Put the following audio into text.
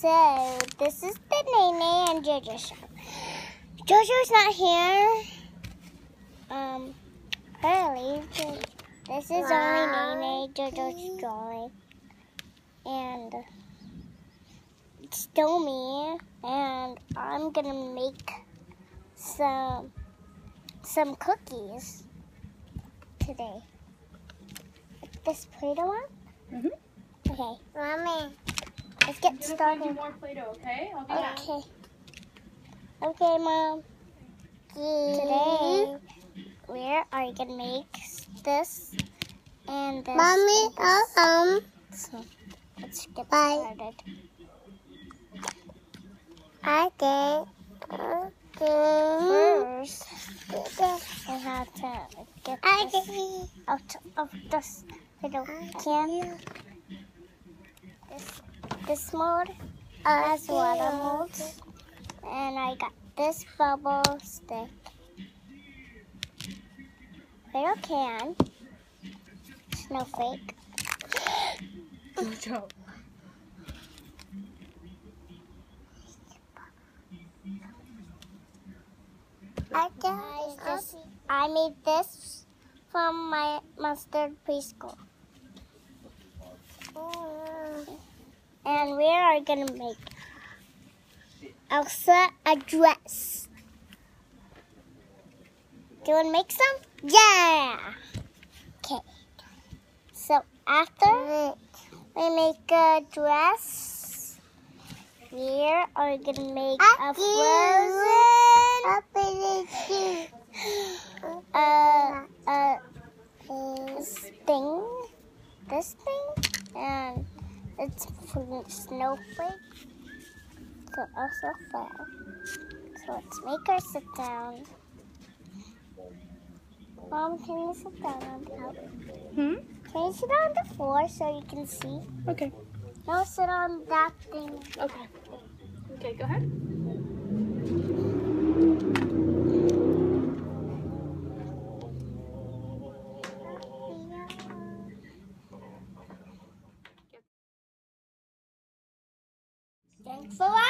So, this is the Nae and Jo Show. JoJo's not here. Early. This is only Nae, JoJo's drawing. And it's still me. And I'm gonna make some cookies today. This Playdoh one? Mm-hmm. Okay. Mommy, let's get started. I'm gonna find you more Playdoh, okay? I'll be back. Okay. Okay, Mom. Today, we are gonna make this and this. Mommy, so, let's get started. First, I have to get this out of this little can. This mold has water molds, and I got this bubble stick. Little can, snowflake. Good job. I made this from my mustard preschool. And we are going to make Elsa a dress. Do you want to make some? Yeah! Okay. So after we make a dress, we are going to make a frozen this thing, and it's from snowflake, so also fell. So let's make her sit down. Mom, can you sit down on top? Hmm? Can you sit on the floor so you can see? Okay. No, sit on that thing. Okay. Okay, go ahead. Thanks for watching.